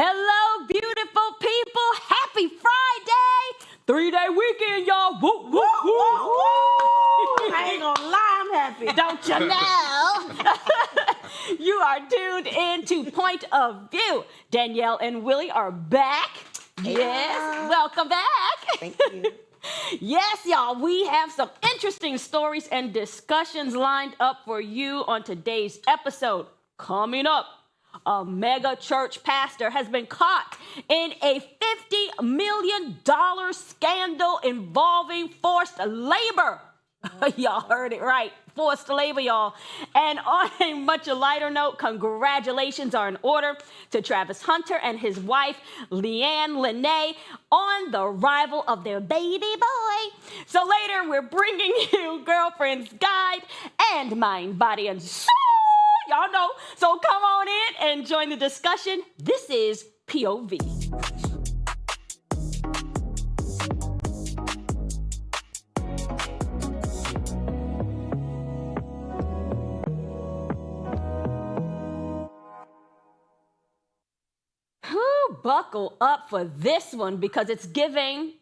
Hello, beautiful people. Happy Friday. 3-day weekend, y'all. Woo, woo, woo. I ain't gonna lie, I'm happy. Don't you know? You are tuned in to Point of View. Danielle and Willie are back. Yes, welcome back. Thank you. Yes, y'all, we have some interesting stories and discussions lined up for you on today's episode. Coming up, a mega church pastor has been caught in a $50 million scandal involving forced labor. Y'all heard it right. Forced labor, y'all. And on a much lighter note, congratulations are in order to Travis Hunter and his wife, Leanne Lene, on the arrival of their baby boy. So later, we're bringing you Girlfriend's Guide and Mind, Body, and Soul. Y'all know. So come on in and join the discussion. This is POV. Buckle up for this one because it's giving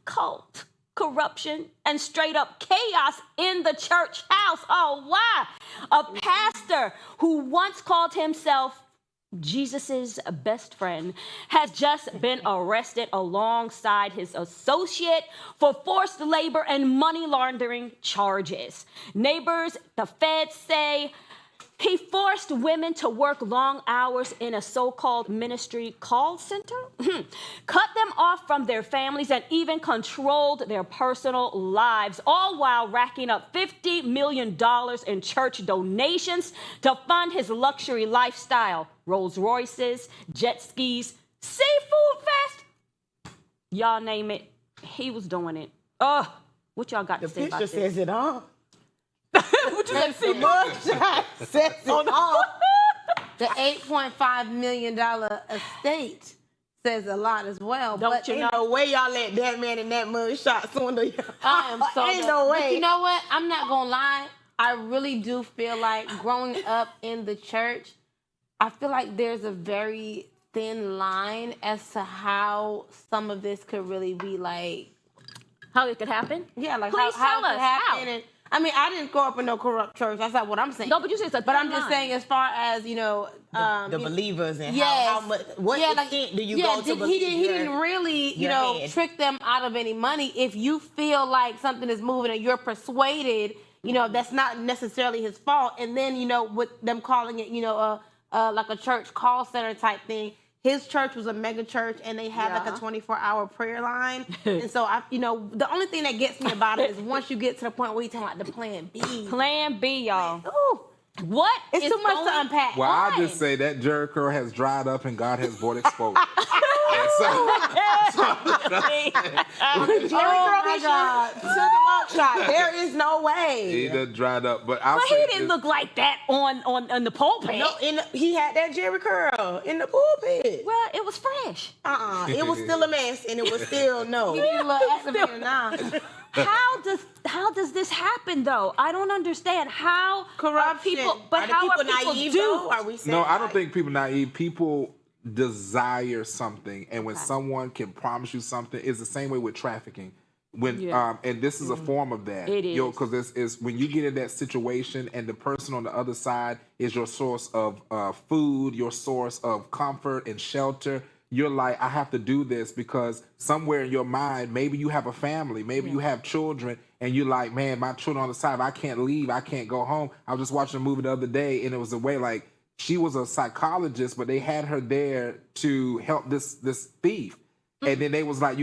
cult, corruption, and straight up chaos in the church house. Oh, why? A pastor who once called himself Jesus's best friend has just been arrested alongside his associate for forced labor and money laundering charges. Neighbors, the feds say, he forced women to work long hours in a so-called ministry call center, cut them off from their families, and even controlled their personal lives, all while racking up $50 million in church donations to fund his luxury lifestyle. Rolls Royces, jet skis, seafood fest. Y'all name it. He was doing it. What y'all got to say about this? The picture says it all. What you said? The mugshot says it all. The $8.5 million estate says a lot as well. Don't you know? Ain't no way y'all let that man in that mugshot swindle you. I am so ain't no way. But you know what? I'm not gonna lie. I really do feel like growing up in the church, I feel like there's a very thin line as to how some of this could really be like. How it could happen? Yeah, like Please how tell it could us happen. how. And I mean, I didn't grow up in no corrupt church. That's not what I'm saying. No, but you said it's a But I'm thin just line. saying, as far as The believers and yes. how much, what extent do you go to believe? He didn't really, trick them out of any money. If you feel like something is moving and you're persuaded, that's not necessarily his fault. And then, with them calling it, like a church call center type thing. His church was a mega church, and they had like a 24-hour prayer line. And so, the only thing that gets me about it is once you get to the point where you're talking about the plan B. Plan B, y'all. Ooh. What? It's too much to unpack. Well, I'll just say that Jericho has dried up and God has brought exposure. my God. To the mugshot. There is no way. He done dried up. But He didn't look like that on the pulpit. No, he had that Jerry curl in the pulpit. Well, it was fresh. It was still a mess, and it was still no. You need a little activator now. How does this happen though? I don't understand how Corruption. people. But are how people are people naive duped? though? Are we saying No, I don't think people naive. People desire something, and when Okay. someone can promise you something, it's the same way with trafficking. When Yeah. and this is a form of that. It is. Because it's when you get in that situation, and the person on the other side is your source of food, your source of comfort and shelter. You're like, I have to do this because somewhere in your mind, maybe you have a family, maybe you have children, and you're like, man, my children on the side, I can't leave, I can't go home. I was just watching a movie the other day, and it was a way like she was a psychologist, but they had her there to help this thief. And then they was like,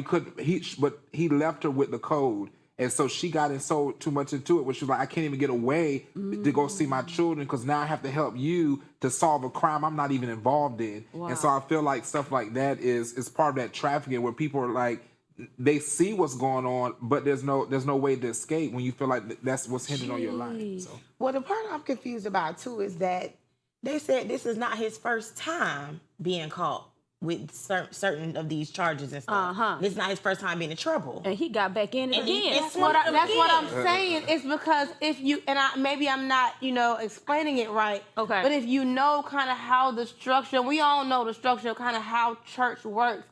but he left her with the code. And so she got too much into it where she was like, I can't even get away to go see my children because now I have to help you to solve a crime I'm not even involved in. Wow. And so I feel like stuff like that is part of that trafficking where people are like, they see what's going on, but there's no way to escape when you feel like that's what's hinging on your life. So. Well, the part I'm confused about too is that they said this is not his first time being caught. with certain of these charges and stuff. This is not his first time being in trouble. And he got back in it again. That's what I'm saying. It's because if you, maybe I'm not, explaining it right. Okay. But if you know kind of how the structure, we all know the structure of kind of how church works,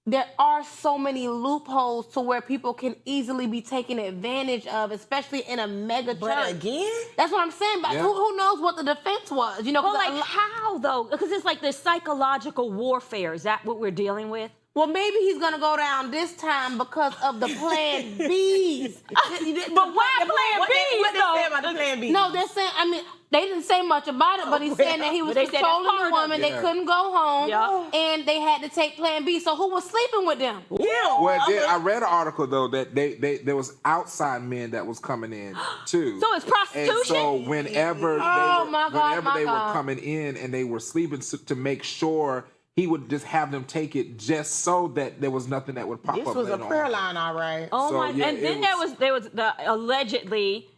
there are so many loopholes to where people can easily be taken advantage of, especially in a mega church. But again, that's what I'm saying. But who knows what the defense was? But like how though? Because it's like this psychological warfare. Is that what we're dealing with? Well, maybe he's gonna go down this time because of the Plan Bs. But why Plan Bs? What they say about the Plan Bs? No, they're saying. They didn't say much about it, but he's saying that he was controlling the woman. They couldn't go home, and they had to take Plan B. So who was sleeping with them? Well, I read an article though that there was outside men that was coming in too. So it's prostitution. And so whenever they were coming in and they were sleeping to make sure, he would just have them take it just so that there was nothing that would pop up. This was a prayer line, all right. Oh my! And then there was the allegedly,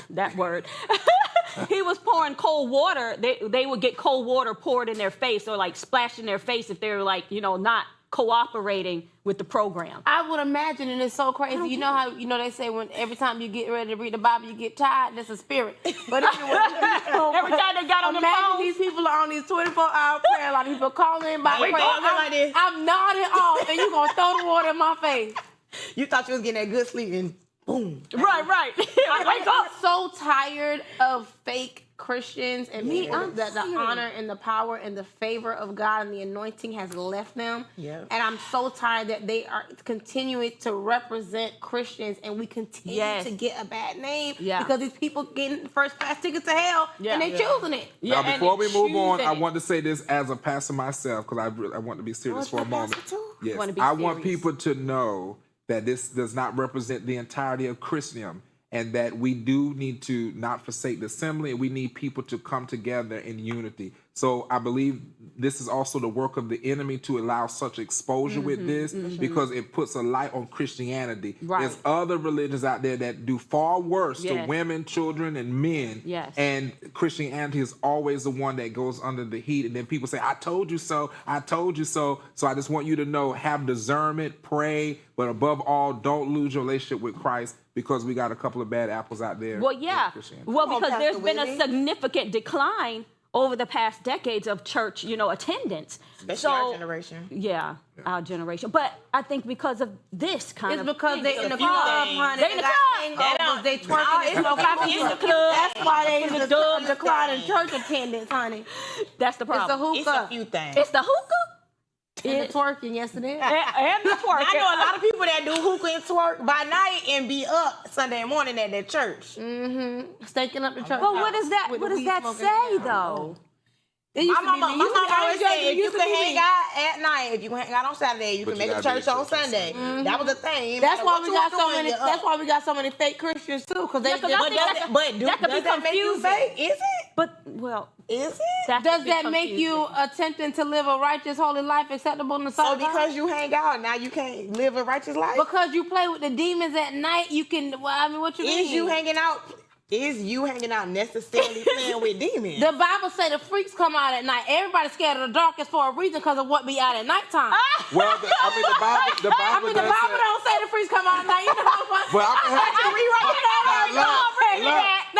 that word. He was pouring cold water. They would get cold water poured in their face or like splashed in their face if they were like not cooperating with the program. I would imagine, and it's so crazy. You know how they say when every time you get ready to read the Bible, you get tired. That's a spirit. But anyway, every time they got on the phone, imagine these people are on these 24-hour prayer. A lot of people calling in by prayer. I'm nodding off, and you gonna throw the water in my face. You thought you was getting that good sleep, and boom. Right. I'm so tired of fake Christians and people that the honor and the power and the favor of God and the anointing has left them. Yeah. And I'm so tired that they are continuing to represent Christians and we continue to get a bad name because these people getting first class tickets to hell and they choosing it. Now, before we move on, I want to say this as a pastor myself because I want to be serious for a moment. Yes, I want people to know that this does not represent the entirety of Christendom, and that we do need to not forsake the assembly, and we need people to come together in unity. So I believe this is also the work of the enemy to allow such exposure with this because it puts a light on Christianity. Right. There's other religions out there that do far worse to women, children, and men. Yes. And Christianity is always the one that goes under the heat. And then people say, I told you so. I told you so. So I just want you to know, have discernment, pray, but above all, don't lose your relationship with Christ because we got a couple of bad apples out there. Well, yeah. Well, because there's been a significant decline over the past decades of church, attendance. Especially our generation. Yeah, our generation. But I think because of this kind of because they in the club, honey. They in the club. They twerking. That's why they the decline in church attendance, honey. That's the problem. It's a few things. It's the hookah. And the twerking, yes it is. And the twerking. I know a lot of people that do hookah and twerk by night and be up Sunday morning at their church. Staking up the church. But what does that say though? My mama always said if you can hang out at night, if you can hang out on Saturday, you can make a church on Sunday. That was the thing. That's why we got so many. That's why we got so many fake Christians too, because they. Does that make you fake? Is it? But well, is it? Does that make you attempting to live a righteous, holy life acceptable in the sight of God? So because you hang out, now you can't live a righteous life? Because you play with the demons at night, you can. Well, I mean, what you mean? Is you hanging out necessarily playing with demons? The Bible say the freaks come out at night. Everybody's scared of the darkness for a reason because of what be out at nighttime. Well, the Bible don't say the freaks come out at night. You know what? Well,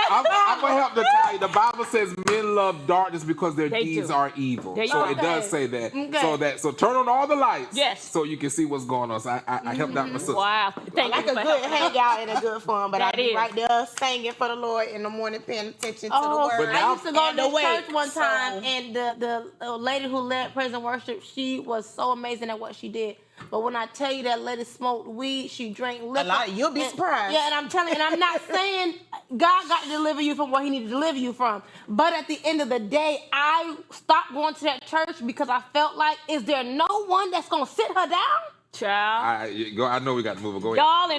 I'm going to help to tell you. The Bible says men love darkness because their deeds are evil. So it does say that. Okay. So turn on all the lights. Yes. So you can see what's going on. So I helped out my sister. Wow. I like a good hangout and a good fun, but I be right there singing for the Lord in the morning, paying attention to the word. I used to go to this church one time, and the lady who led praise and worship, she was so amazing at what she did. But when I tell you that lady smoked weed, she drank liquor. A lot, you'll be surprised. Yeah, and I'm telling you, and I'm not saying God got to deliver you from what he needed to deliver you from. But at the end of the day, I stopped going to that church because I felt like, is there no one that's going to sit her down? Child. I know we got to move. Go ahead. Y'all,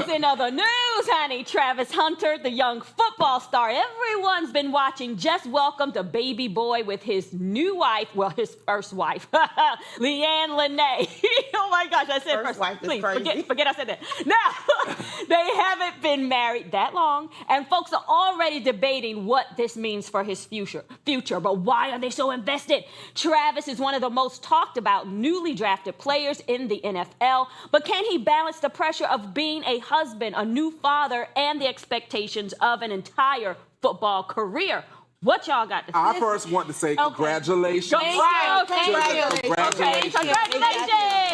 in other news, honey, Travis Hunter, the young football star everyone's been watching, just welcomed a baby boy with his new wife, well, his first wife, Leanne Lene. Oh my gosh, I said first wife. Please, is crazy. forget I said that. Now, they haven't been married that long, and folks are already debating what this means for his future. But why are they so invested? Travis is one of the most talked about newly drafted players in the NFL, but can he balance the pressure of being a husband, a new father, and the expectations of an entire football career? What y'all got to say? I first want to say congratulations. Congratulations.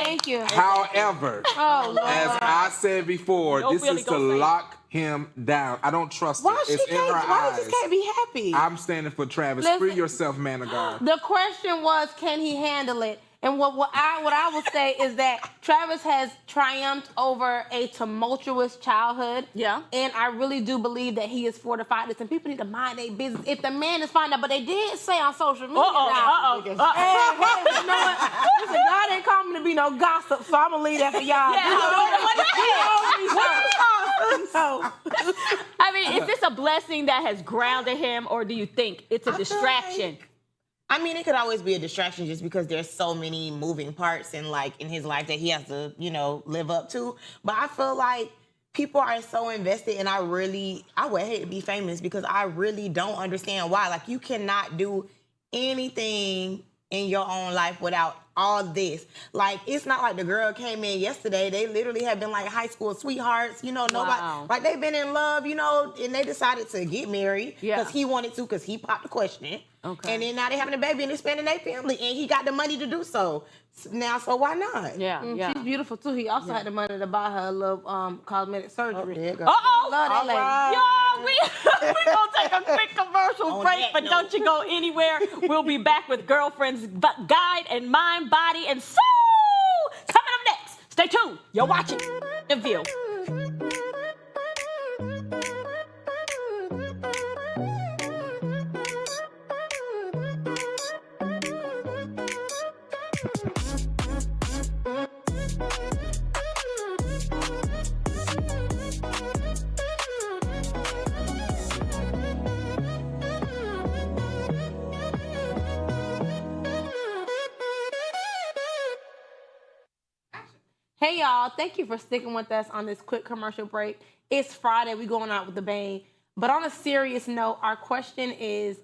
Thank you. However, as I said before, No, this really is to gonna say it. lock him down. I don't trust Why it. It's in her why eyes. she just can't be happy? I'm standing for Travis. Listen. Free yourself, man of God. The question was, can he handle it? And what I will say is that Travis has triumphed over a tumultuous childhood. Yeah. And I really do believe that he has fortified this. And people need to mind their business. If the man is fine, but they did say on social media. Hey, you know what? Listen, God ain't called me to be no gossip, so I'm gonna leave that for y'all. I mean, is this a blessing that has grounded him, or do you think it's a distraction? I mean, it could always be a distraction just because there's so many moving parts in his life that he has to, live up to. But I feel like people are so invested, and I would hate to be famous because I really don't understand why. Like, you cannot do anything in your own life without all this. Like, it's not like the girl came in yesterday. They literally have been like high school sweethearts. Nobody, like, they've been in love, and they decided to get married because he wanted to, because he popped the question. Okay. And then now they're having a baby and expanding their family, and he got the money to do so. Now, so why not? Yeah. She's beautiful too. He also had the money to buy her a little cosmetic surgery. There you go. Uh-oh. Love that lady. Y'all, we gonna take a quick commercial break, but don't you go anywhere. We'll be back with Girlfriend's Guide and Mind, Body, and Soul. Coming up next. Stay tuned. You're watching The View. Hey y'all, thank you for sticking with us on this quick commercial break. It's Friday, we going out with a bang. But on a serious note, our question is,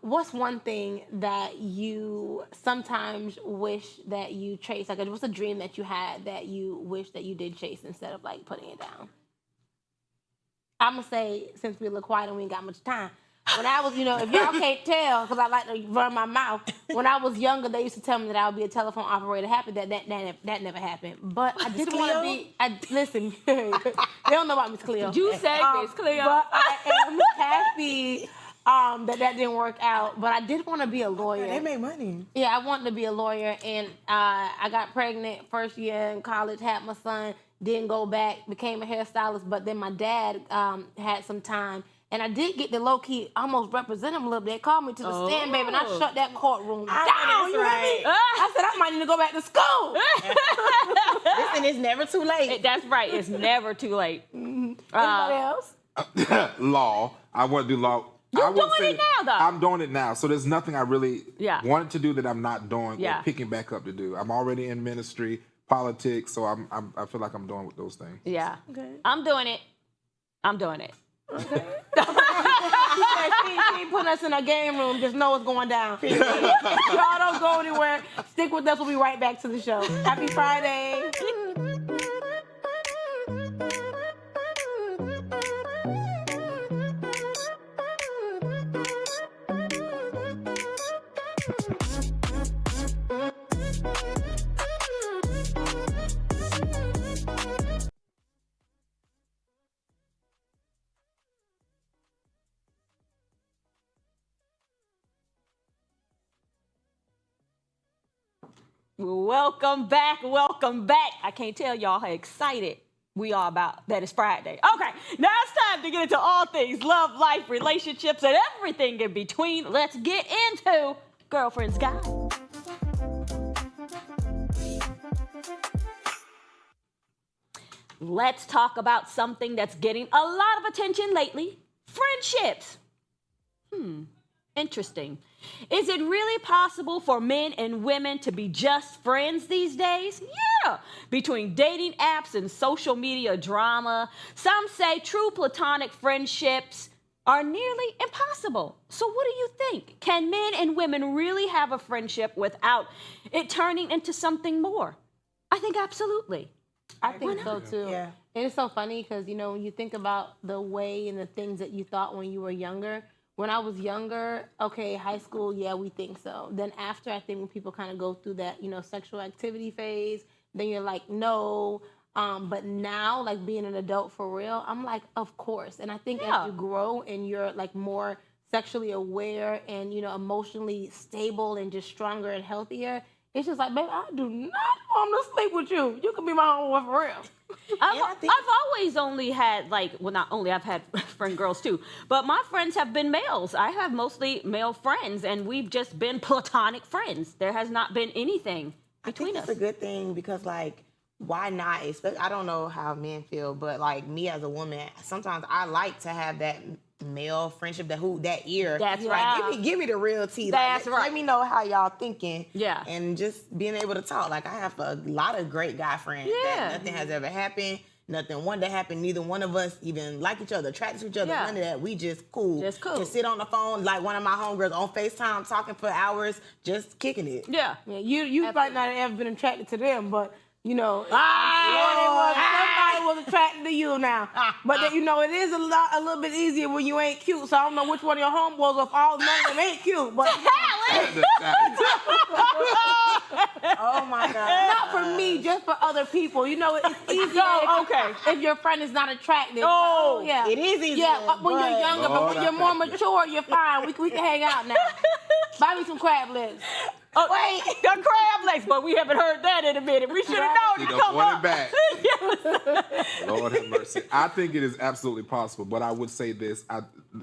what's one thing that you sometimes wish that you chased? Like, what's a dream that you had that you wish that you did chase instead of like putting it down? I'm gonna say, since we're a little quiet and we ain't got much time, when I was, if y'all can't tell, because I like to run my mouth, when I was younger, they used to tell me that I would be a telephone operator. That never happened. But I did want to be, listen, they don't know about Miss Cleo. You say Miss Cleo. But I am happy that didn't work out. But I did want to be a lawyer. They make money. Yeah, I wanted to be a lawyer, and I got pregnant first year in college, had my son, didn't go back, became a hairstylist, but then my dad had some time. And I did get to low-key almost represent him a little bit. They called me to the stand, baby, and I shut that courtroom down. You hear me? I said, I might need to go back to school. Listen, it's never too late. That's right. It's never too late. Anybody else? Law. I want to do law. You're doing it now, though. I'm doing it now. So there's nothing I really wanted to do that I'm not doing or picking back up to do. I'm already in ministry, politics, so I feel like I'm doing those things. Yeah. Okay. I'm doing it. Okay. She ain't putting us in a game room. Just know what's going down. Y'all don't go anywhere. Stick with us. We'll be right back to the show. Happy Friday. Welcome back. I can't tell y'all how excited we are about that it's Friday. Okay, now it's time to get into all things love, life, relationships, and everything in between. Let's get into Girlfriend's Guide. Let's talk about something that's getting a lot of attention lately: friendships. Interesting. Is it really possible for men and women to be just friends these days? Yeah. Between dating apps and social media drama, some say true platonic friendships are nearly impossible. So what do you think? Can men and women really have a friendship without it turning into something more? I think absolutely. I think so too. Yeah. And it's so funny because, you know, when you think about the way and the things that you thought when you were younger, when I was younger, okay, high school, yeah, we think so. Then after, I think when people kind of go through that, you know, sexual activity phase, then you're like, no. But now, like being an adult for real, I'm like, of course. And I think as you grow and you're like more sexually aware and, you know, emotionally stable and just stronger and healthier, it's just like, baby, I do not want to sleep with you. You can be my homeboy for real. I've always only had, like, well, not only, I've had friend girls too, but my friends have been males. I have mostly male friends, and we've just been platonic friends. There has not been anything between us. It's a good thing because, like, why not? Especially, I don't know how men feel, but like me as a woman, sometimes I like to have that male friendship, that ear. That's like, right. give me the real tea. That's like, right. Let me know how y'all thinking. Yeah. And just being able to talk. Like, I have a lot of great guy friends. Yeah. That nothing has ever happened. Nothing wanted to happen. Neither one of us even like each other, attracted to each other. Yeah. None of that. We just cool. Just cool. Can sit on the phone like one of my homegirls on FaceTime talking for hours, just kicking it. Yeah. Yeah, you might not have ever been attracted to them, but you know, somebody was attracted to you now. But you know, it is a little bit easier when you ain't cute. So I don't know which one of your homeboys, if all none of them ain't cute. But Oh my God. not for me, just for other people. You know, it's easier. If your friend is not attractive. Oh, yeah, It is easier. Yeah, when you're younger, but Lord, when you're more mature, you're fine. We can hang out now. Buy me some crab legs. Wait, the crab legs, but we haven't heard that in a minute. We should have known to come up. Back. Lord have mercy. I think it is absolutely possible, but I would say this.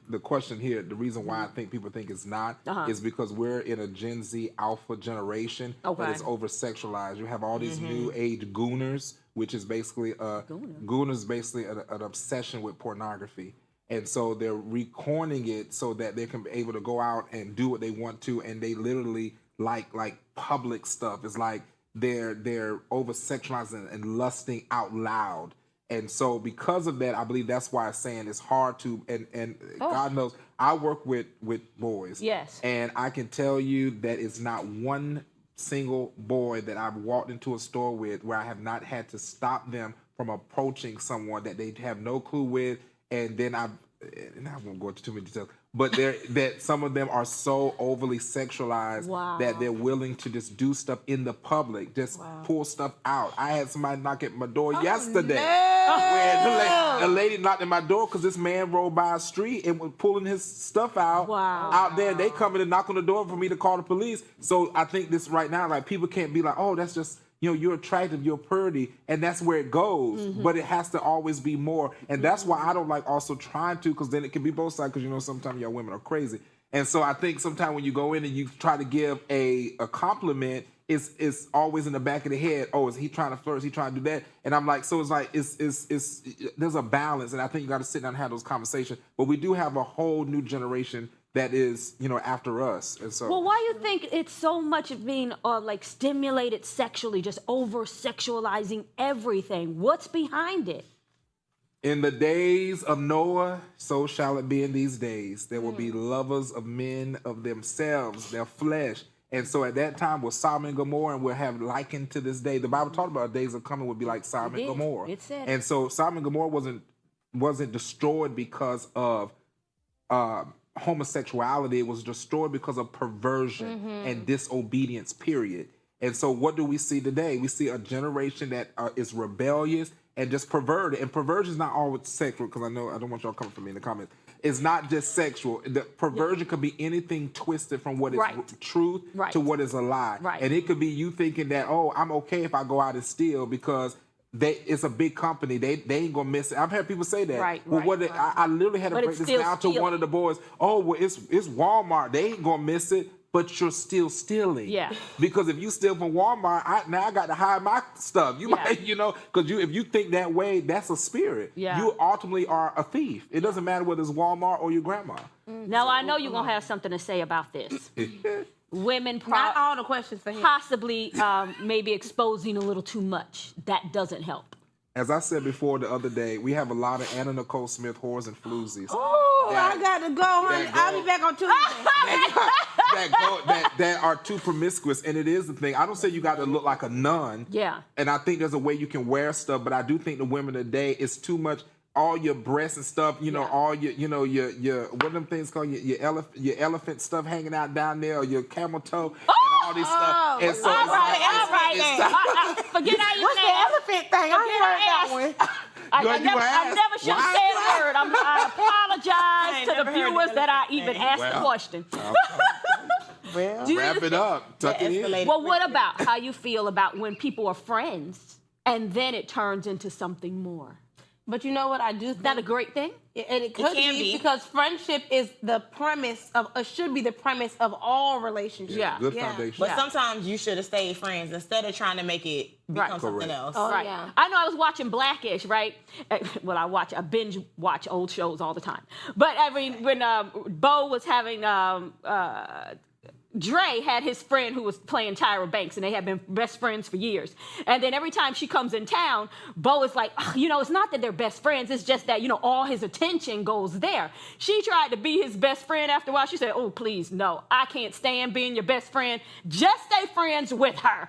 The question here, the reason why I think people think it's not, is because we're in a Gen Z alpha generation that is over-sexualized. You have all these new age gooners, which is basically, gooners basically an obsession with pornography. And so they're recoining it so that they can be able to go out and do what they want to, and they literally like public stuff. It's like they're over sexualizing and lusting out loud. And so because of that, I believe that's why I'm saying it's hard to, and God knows, I work with boys. Yes. And I can tell you that it's not one single boy that I've walked into a store with where I have not had to stop them from approaching someone that they have no clue with. And then I won't go into too many details, but that some of them are so overly sexualized that they're willing to just do stuff in the public, just pull stuff out. I had somebody knock at my door yesterday. Where the lady knocked at my door because this man rolled by a street and was pulling his stuff out out there. They come in and knock on the door for me to call the police. So I think this right now, like, people can't be like, oh, that's just, you know, you're attractive, you're pretty, and that's where it goes. But it has to always be more. And that's why I don't like also trying to, because then it can be both sides, because, you know, sometimes y'all women are crazy. And so I think sometimes when you go in and you try to give a compliment, it's always in the back of the head, oh, is he trying to flirt? Is he trying to do that? And I'm like, so it's like, it's there's a balance, and I think you got to sit down and have those conversations. But we do have a whole new generation that is, you know, after us. And so, well, why do you think it's so much of being like stimulated sexually, just over sexualizing everything? What's behind it? in the days of Noah, so shall it be in these days. There will be lovers of men of themselves, their flesh. And so at that time was Sodom and Gomorrah, and we'll have likened to this day. The Bible talked about days of coming would be like Sodom and Gomorrah. It said. And so Sodom and Gomorrah wasn't destroyed because of homosexuality. It was destroyed because of perversion and disobedience, period. And so what do we see today? We see a generation that is rebellious and just perverted. And perversion is not always sexual, because I know I don't want y'all coming for me in the comments. It's not just sexual. The perversion could be anything twisted from what is truth to what is a lie. And it could be you thinking that, oh, I'm okay if I go out and steal because it's a big company. They ain't gonna miss it. I've had people say that. I literally had to break this down to one of the boys. Oh, well, it's Walmart. They ain't gonna miss it. but you're still stealing. Yeah. Because if you steal from Walmart, I got to hide my stuff. You might, because if you think that way, that's a spirit. Yeah. You ultimately are a thief. It doesn't matter whether it's Walmart or your grandma. Now, I know you're going to have something to say about this. Women Not all the questions for him. possibly maybe exposing a little too much. That doesn't help. As I said before the other day, we have a lot of Anna Nicole Smith whores and floozies. Oh, I got to go, honey. I'll be back on Tuesday. that are too promiscuous, and it is the thing. I don't say you got to look like a nun. Yeah. And I think there's a way you can wear stuff, but I do think the women today is too much. All your breasts and stuff, all your, your what are them things called? Your elephant stuff hanging out down there, or your camel toe, and all this stuff. And so all right. Forget how you What's the elephant thing? I ain't heard that one. I never should have said a word. I apologize to the viewers that I even asked the question. Well, wrap it up. Tuck it in. Well, what about how you feel about when people are friends and then it turns into something more? But you know what? I do think Is that a great thing? And it could can be be. because friendship is the premise of, should be the premise of all relationships. Yeah. Good foundation. But sometimes you should have stayed friends instead of trying to make it become something Correct. else. Oh, Right. yeah. I know I was watching Blackish, right? Well, I binge watch old shows all the time. But I mean, when Bo was having Dre had his friend who was playing Tyra Banks, and they had been best friends for years. And then every time she comes in town, Bo is like, it's not that they're best friends. It's just that, all his attention goes there. She tried to be his best friend after a while. She said, oh, please, no, I can't stand being your best friend. Just stay friends with her.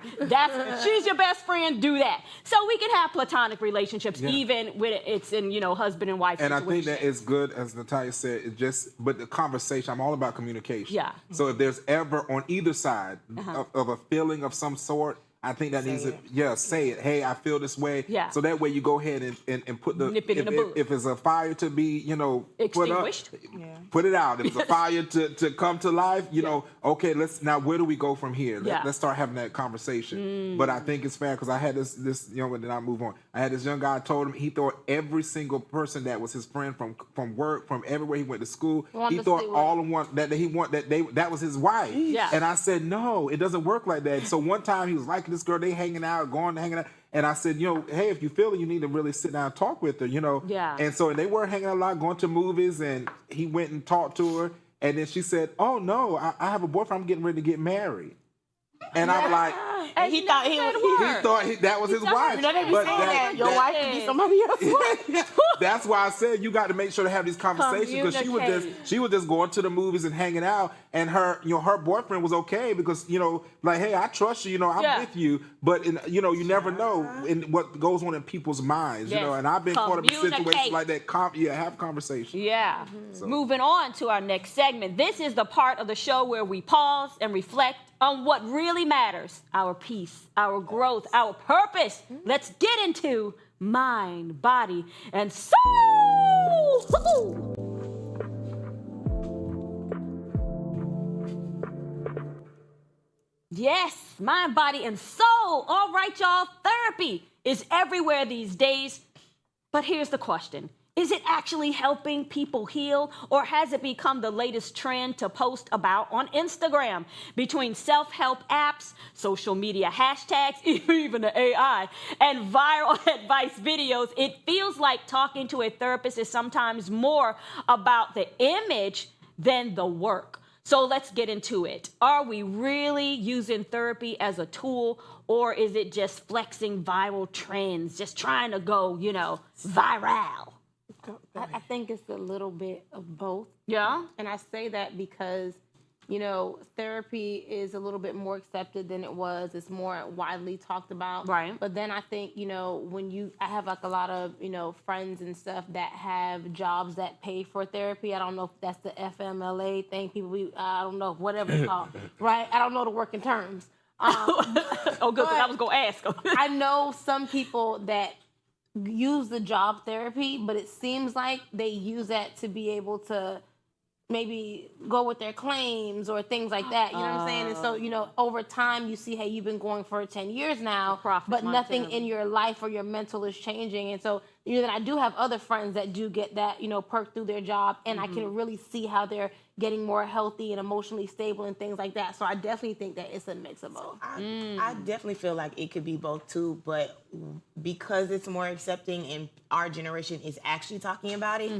She's your best friend. Do that. So we can have platonic relationships, even when it's in, husband and wife And situation. I think that is good, as Natalia said, but the conversation, I'm all about communication. Yeah. So if there's ever on either side of a feeling of some sort, I think that needs to, say it. Hey, I feel this way. Yeah. So that way you go ahead and put the, Nip it in the bud. if it's a fire to be, Extinguished. put it out. If it's a fire to come to life, okay, now where do we go from here? Let's start having that conversation. But I think it's fair because I had this young one, then I move on. I had this young guy, I told him he thought every single person that was his friend from work, from everywhere he went to school, he thought all of one that was his wife. Yeah. And I said, no, it doesn't work like that. So one time he was liking this girl, they hanging out, and I said, hey, if you feel it, you need to really sit down and talk with her, Yeah. And so they were hanging out a lot, going to movies, and he went and talked to her, and then she said, oh no, I have a boyfriend, I'm getting ready to get married. And I'm like, And he thought that was his wife. You know they be saying that your wife could be somebody else's wife. That's why I said you got to make sure to have these conversations, because she was just going to the movies and hanging out, and her boyfriend was okay because hey, I trust you, I'm with you, but you never know in what goes on in people's minds, and I've been caught up in situations like that. Have conversations. Yeah. Moving on to our next segment. This is the part of the show where we pause and reflect on what really matters: our peace, our growth, our purpose. Let's get into mind, body, and soul. Woo-hoo! Yes, mind, body, and soul. All right, y'all. Therapy is everywhere these days. But here's the question. Is it actually helping people heal, or has it become the latest trend to post about on Instagram? Between self-help apps, social media hashtags, even the AI, and viral advice videos, it feels like talking to a therapist is sometimes more about the image than the work. So let's get into it. Are we really using therapy as a tool, or is it just flexing viral trends, just trying to go, viral? I think it's a little bit of both. Yeah. And I say that because, therapy is a little bit more accepted than it was. It's more widely talked about. Right. But then I think, I have like a lot of, friends and stuff that have jobs that pay for therapy. I don't know if that's the FMLA thing. I don't know, whatever it's called. Right? I don't know the working terms. Oh, good, because I was going to ask. I know some people that use the job therapy, but it seems like they use that to be able to maybe go with their claims or things like that. You know what I'm saying? And so, over time you see, hey, you've been going for 10 years now, but nothing in your life or your mental is changing. And so, then I do have other friends that do get that, perk through their job, and I can really see how they're getting more healthy and emotionally stable and things like that. So I definitely think that it's a mix of both. I definitely feel like it could be both too, but because it's more accepting and our generation is actually talking about it,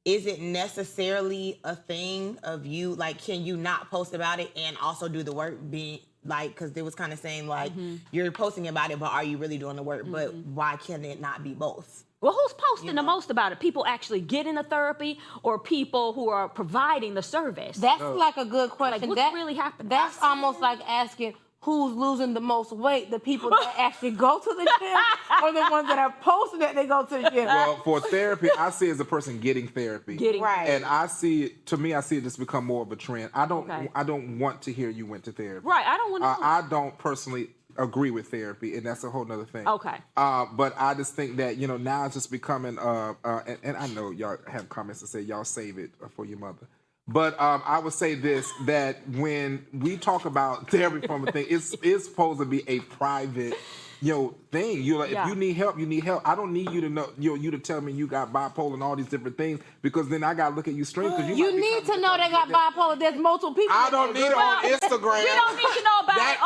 is it necessarily a thing of you, like, can you not post about it and also do the work? Being like, because they was kind of saying like, you're posting about it, but are you really doing the work? But why can it not be both? Well, who's posting the most about it? People actually getting the therapy, or people who are providing the service? That's like a good question. Like, what's really happening? That's almost like asking, who's losing the most weight? The people that actually go to the gym, or the ones that are posting that they go to the gym? Well, for therapy, I see it as a person getting therapy. Right. And I see it just become more of a trend. I don't want to hear you went to therapy. Right. I don't want to. I don't personally agree with therapy, and that's a whole nother thing. Okay. But I just think that, now it's just becoming, and I know y'all have comments to say y'all save it for your mother. But I would say this, that when we talk about therapy from a thing, it's supposed to be a private, thing. If you need help, you need help. I don't need you to know, you to tell me you got bipolar and all these different things, because then I got to look at you strange. You need to know they got bipolar. There's multiple people. I don't need it on Instagram. You don't need to know about it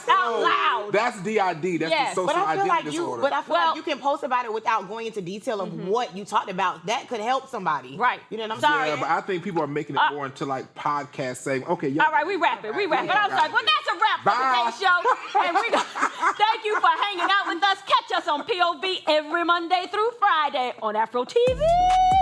out loud. That's DID. That's the social identity disorder. But I feel like you can post about it without going into detail of what you talked about. That could help somebody. Right. You know what I'm Sorry. saying? Yeah, but I think people are making it more into like podcast saying, okay, all right, we wrap it. I'm sorry. Well, that's a wrap for today's show. And thank you for hanging out with us. Catch us on POV every Monday through Friday on AFRO TV.